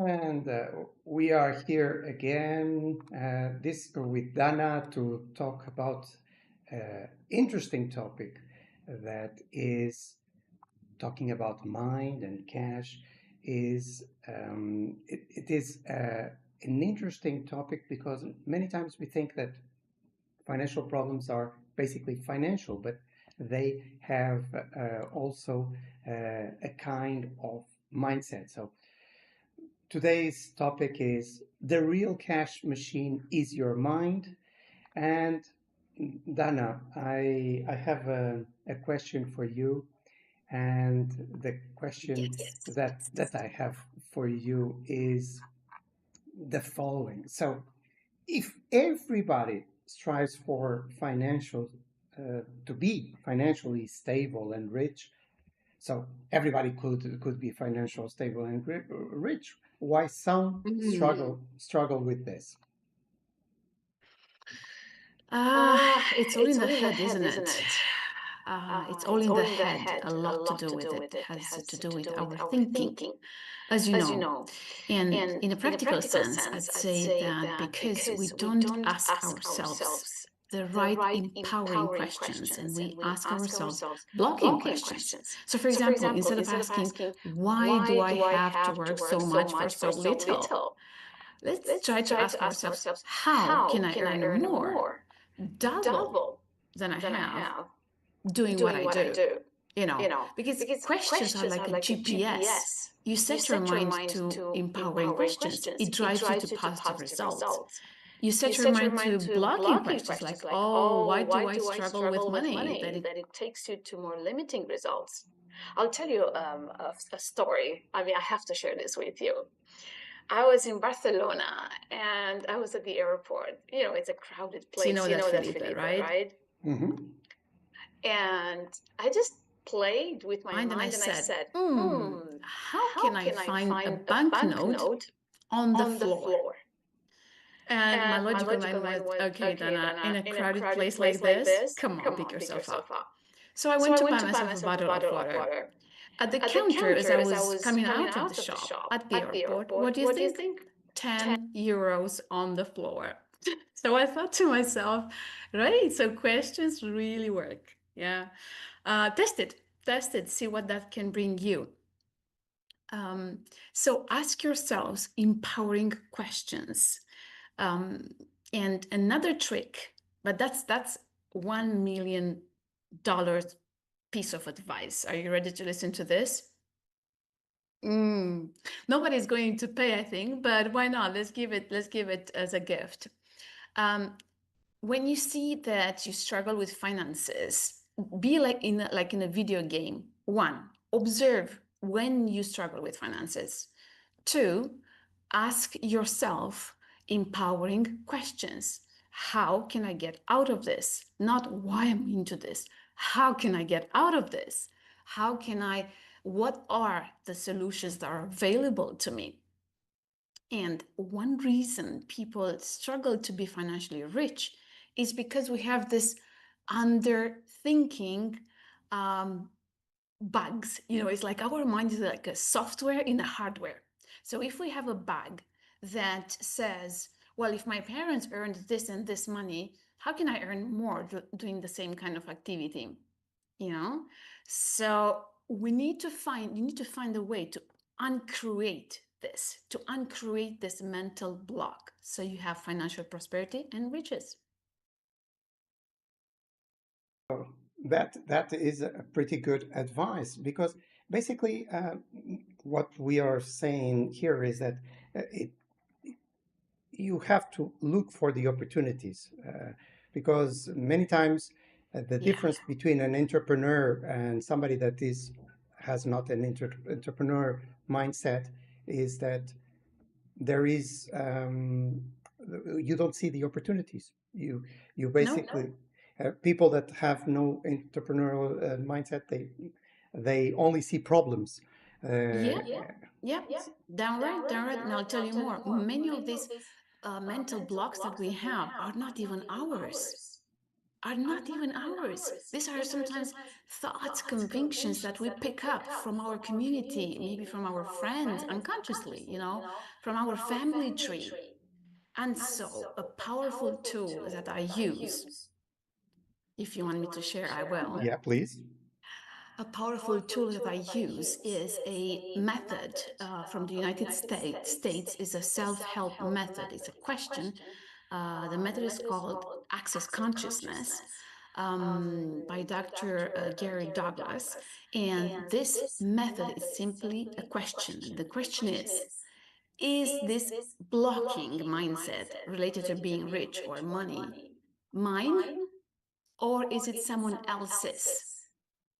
And we are here again, this with Dana to talk about interesting topic that is talking about mind and cash. It is an interesting topic because many times we think that financial problems are basically financial, but they have also a kind of mindset. So today's topic is the real cash machine is your mind. And Dana, I have a question for you. And the question Yes. that I have for you is the following. So if everybody strives for financial to be financially stable and rich, so everybody could be financial stable and rich. Why some struggle with this? It's all in It's the all in the head, head, isn't isn't it? it? It's all It's in all the in the head. A head. A lot to lot do to with do it. with It it. has Has to do to with do with our our thinking, thinking, as you as you know. know. And And in a in a practical practical sense, sense, I'd I'd say say that that because we because we don't don't ask ask ourselves ourselves the the right right empowering empowering questions and questions and we we ask ask ourselves ourselves blocking blocking questions. questions. So, for So, for example, example, instead of instead of asking, asking, why do why I do I have to have to work work so so much for much so for so little? little? Let's Let's try to try ask to ask ourselves, ourselves, how can how I can I earn earn more, more, double double than I than I have have doing what doing I what I do? do? Because Because questions are questions like are a like a GPS. GPS. You You set your set your mind mind to to empowering empowering questions, questions. it It drives you to drives you to positive positive results. results. You You set your set your mind mind to to blocking blocking questions like, questions like, oh, oh, why do why I do I struggle with struggle with money? money? That it takes you to more limiting results. I'll tell you a story. I mean, I have to share this with you. I was in Barcelona and I was at the airport. You know, it's a crowded You know place. You that, know that, Filipe, Felipe, right? right? Mm-hmm. And I just played with my And I mind and I said, said, how how can I can I find a find a banknote banknote on the on the floor? floor? And my And my logical logical mind was, mind was, okay, okay, Dana, in Dana, a in a crowded crowded place like place like this, this, come on, come pick on, pick yourself yourself up. up. So I So went I to buy went to buy myself a myself a bottle of bottle of water. water. At the At the counter, as I counter, as I was was coming coming out of the out of the shop shop at the at the airport, what airport, do you what do you think? think? 10 euros on the floor. So I thought to myself, right, so questions really work. Yeah. Test it, see what that can bring you. So ask yourselves empowering questions. And another trick, but that's $1 million piece of advice. Are you ready to listen to this? Nobody's going to pay, I think, but why not? Let's give it as a gift. When you see that you struggle with finances, be like in a video game. 1, observe when you struggle with finances. 2, ask yourself empowering questions. How can I get out of this? Not why I'm into this. How can I get out of this? What are the solutions that are available to me? And one reason people struggle to be financially rich is because we have this underthinking bugs. It's like our mind is like a software in a hardware. So if we have a bug that says, well, if my parents earned this and this money, how can I earn more doing the same kind of activity? So you need to find a way to uncreate this mental block so you have financial prosperity and riches. That is a pretty good advice because basically what we are saying here is that you have to look for the opportunities because many times the difference between an entrepreneur and somebody that has not an entrepreneur mindset is that there is you don't see the opportunities. You basically people that have no entrepreneurial mindset, they only see problems. Yeah, downright. And I'll tell you more. Many of these mental blocks that we have are not even ours. are not even ours. These are sometimes thoughts, convictions that we pick up from our community, maybe from our friends, unconsciously, from our family tree. And so, a powerful tool that I use, if you want me to share, I will. Yeah, please. A powerful tool that I use is a method from the United States. Is a self-help method. It's a question. The method is called Access Consciousness by Dr. Gary Douglas. And this method is simply a question. The question is this blocking mindset related to being rich or money mine, or is it someone else's?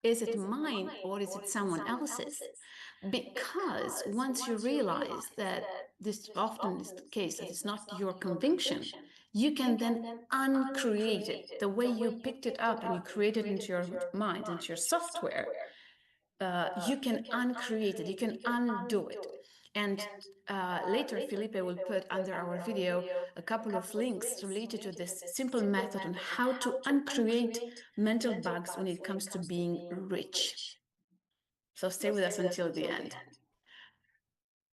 Is it mine or is it someone else's? Because once you realize that this often is the case, that it's not your conviction, you can then uncreate it. The way you picked it up and you create it into your mind, into your software, you can uncreate it, you can undo it. And later, Filipe will put under our video a couple of links related to this simple method on how to uncreate mental bugs when it comes to being rich. So stay with us until the end.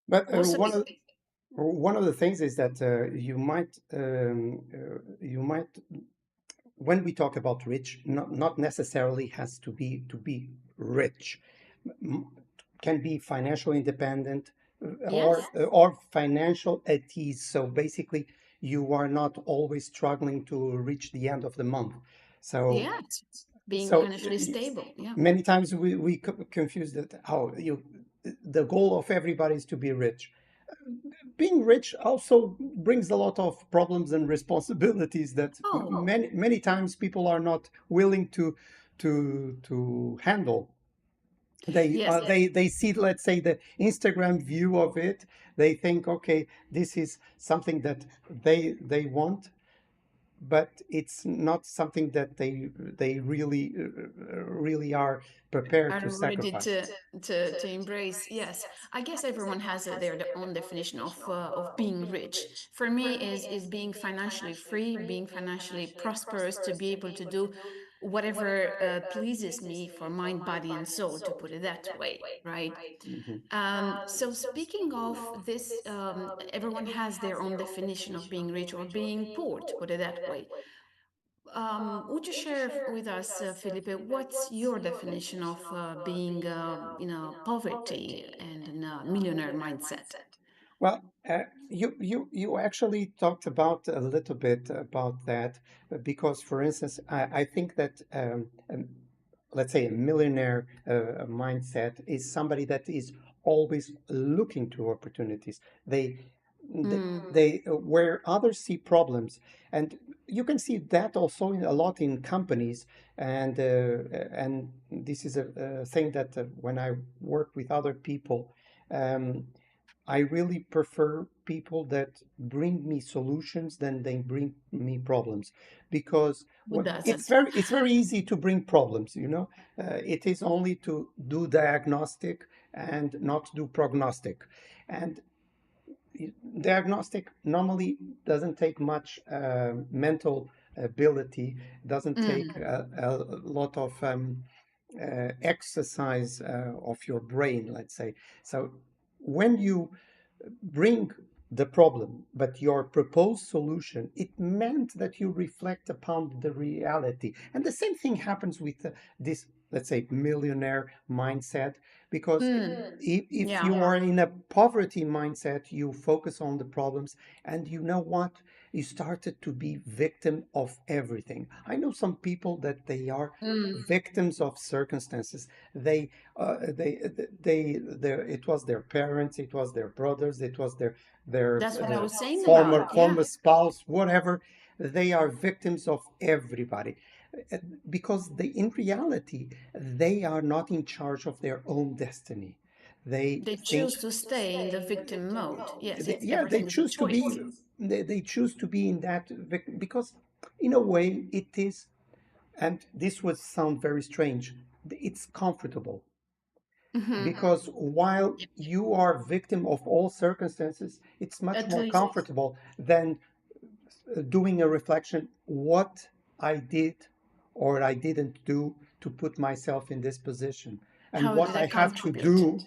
But Also, one of the things is that you might when we talk about rich, not necessarily has to be rich. Can be financial independent yes, or financial at ease. So basically, you are not always struggling to reach the end of the month. So yes, being so financially stable. Yeah. many times we confuse that. Oh, the goal of everybody is to be rich. Being rich also brings a lot of problems and responsibilities that Oh, many times people are not willing to handle. yes. They see, let's say, the Instagram view of it. They think, okay, this is something that they want, but it's not something that they really are prepared to Are ready sacrifice. to embrace. Yes, I guess everyone has their own definition of being rich. For me, is being financially free, being financially prosperous, to be able to do whatever pleases me for mind, body, and soul, to put it that way, right? Mhm. So speaking of this, everyone has their own definition of being rich or being poor, to put it that way. Would you share with us, Felipe, what's your definition of being, poverty and a millionaire mindset? Well, you actually talked about a little bit about that because, for instance, I think that let's say a millionaire mindset is somebody that is always looking to opportunities. They where others see problems, and you can see that also a lot in companies, and this is a thing that when I work with other people. I really prefer people that bring me solutions than they bring me problems, because Who doesn't? it's very easy to bring problems. It is only to do diagnostic and not do prognostic, and diagnostic normally doesn't take much mental ability, doesn't take a lot of exercise of your brain, let's say. So when you bring the problem, but your proposed solution, it meant that you reflect upon the reality. And the same thing happens with this, let's say, millionaire mindset, because if Yeah. you are in a poverty mindset, you focus on the problems, and you know what? You started to be victim of everything. I know some people that they are victims of circumstances. It was their parents, it was their brothers, it was their That's what I was saying former about. Yeah. spouse, whatever. They are victims of everybody. Because in reality, they are not in charge of their own destiny. They They think, choose to stay in the victim mode. Yes, it's they everything is a choose to choice. be, they choose to be in that because, in a way, it is, and this would sound very strange, it's comfortable, because while you are victim of all circumstances, it's much At more least, comfortable than doing a reflection. What I did, or I didn't do to put myself in this position, and How what did I I have to contribute? do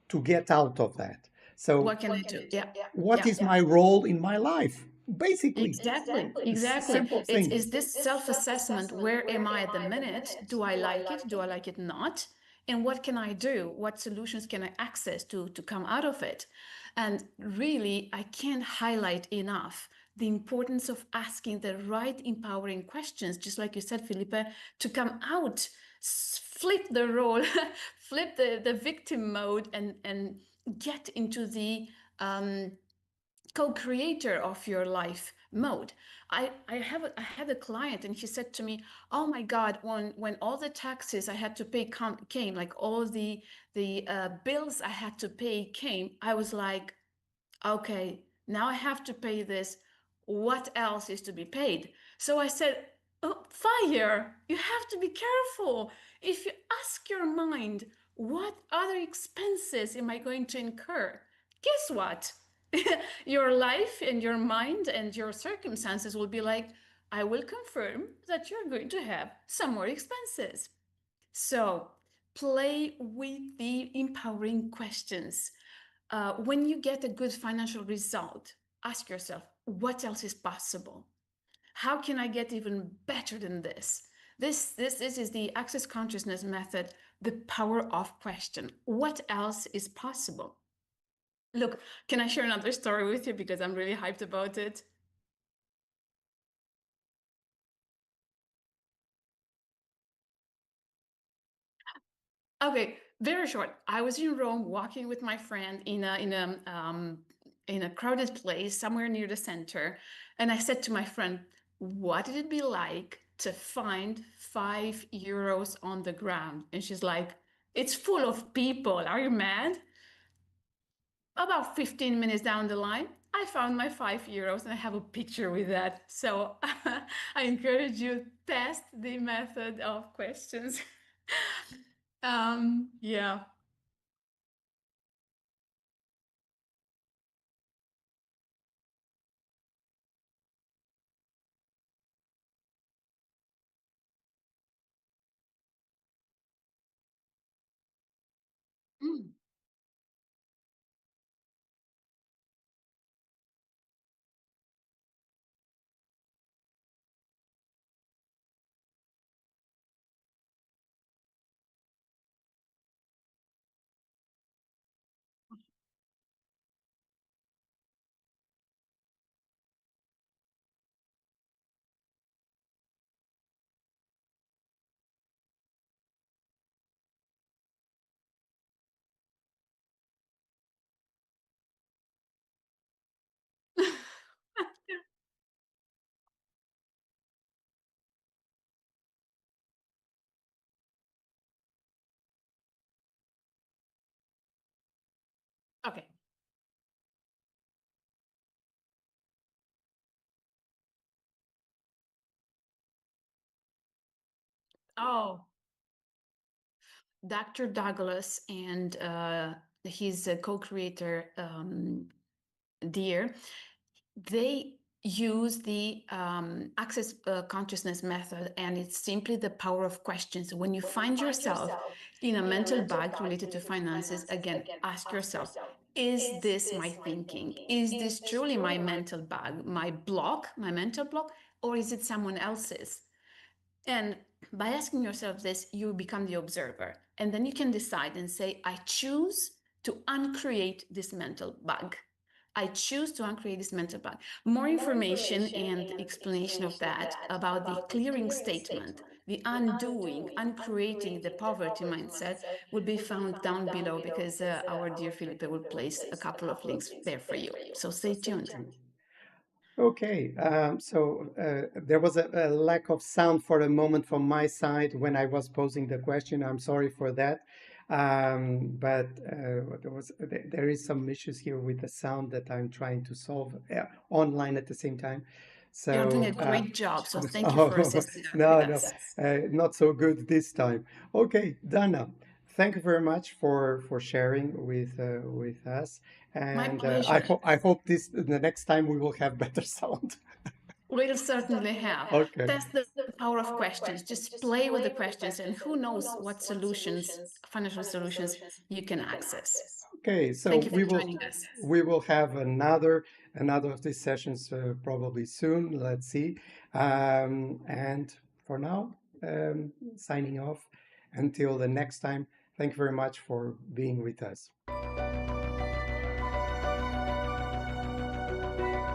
to get out of that. So, What can I do? Yeah, what yeah. is my role in my life? Basically, Exactly, exactly. simple It's things. is this self-assessment, where am I at the minute? Do I like it? Do I like it not? And what can I do? What solutions can I access to come out of it? And really, I can't highlight enough the importance of asking the right empowering questions, just like you said, Felipe, to come out, flip the role, flip the victim mode, and get into the co-creator of your life mode. I had a client, and she said to me, "Oh my God, when all the taxes I had to pay came, like all the bills I had to pay came, I was like, okay, now I have to pay this. What else is to be paid?" So I said, "Oh, fire, you have to be careful. If you ask your mind, what other expenses am I going to incur? Guess what? Your life and your mind and your circumstances will be like, I will confirm that you're going to have some more expenses." So play with the empowering questions. When you get a good financial result, ask yourself, what else is possible? How can I get even better than this? This is the access consciousness method, the power of question. What else is possible? Look, can I share another story with you because I'm really hyped about it? Okay, very short. I was in Rome walking with my friend in a crowded place somewhere near the center, and I said to my friend, "What did it be like to find €5 on the ground?" And she's like, "It's full of people. Are you mad?" About 15 minutes down the line, I found my €5, and I have a picture with that. So I encourage you, test the method of questions. Yeah. Mm. Okay. Oh, Dr. Douglas and his co-creator, Dear, they use the access consciousness method, and it's simply the power of questions. When you find yourself in a mental bug related to finances, again, ask yourself, is this my thinking? Is this truly my mental bug, my block, my mental block, or is it someone else's? And by asking yourself this, you become the observer. And then you can decide and say, I choose to uncreate this mental bug. I choose to uncreate this mental bug. More information and explanation of that about the clearing statement, the undoing, uncreating the poverty mindset will be found down below, because our dear Felipe will place a couple of links there for you. So stay tuned. Okay, there was a lack of sound for a moment from my side when I was posing the question. I'm sorry for that. But there is some issues here with the sound that I'm trying to solve online at the same time. You're doing So, a great job. So thank you for oh, assisting with no, no, us. not so good this time. Okay, Dana, thank you very much for sharing with us. My And pleasure. I hope this the next time we will have better sound. We'll certainly have. Okay. That's the power of questions. Just play with the questions, and who knows what solutions, financial solutions, you can access. Okay, so Thank you for joining us. we will have another of these sessions probably soon. Let's see. And for now, signing off. Until the next time. Thank you very much for being with us.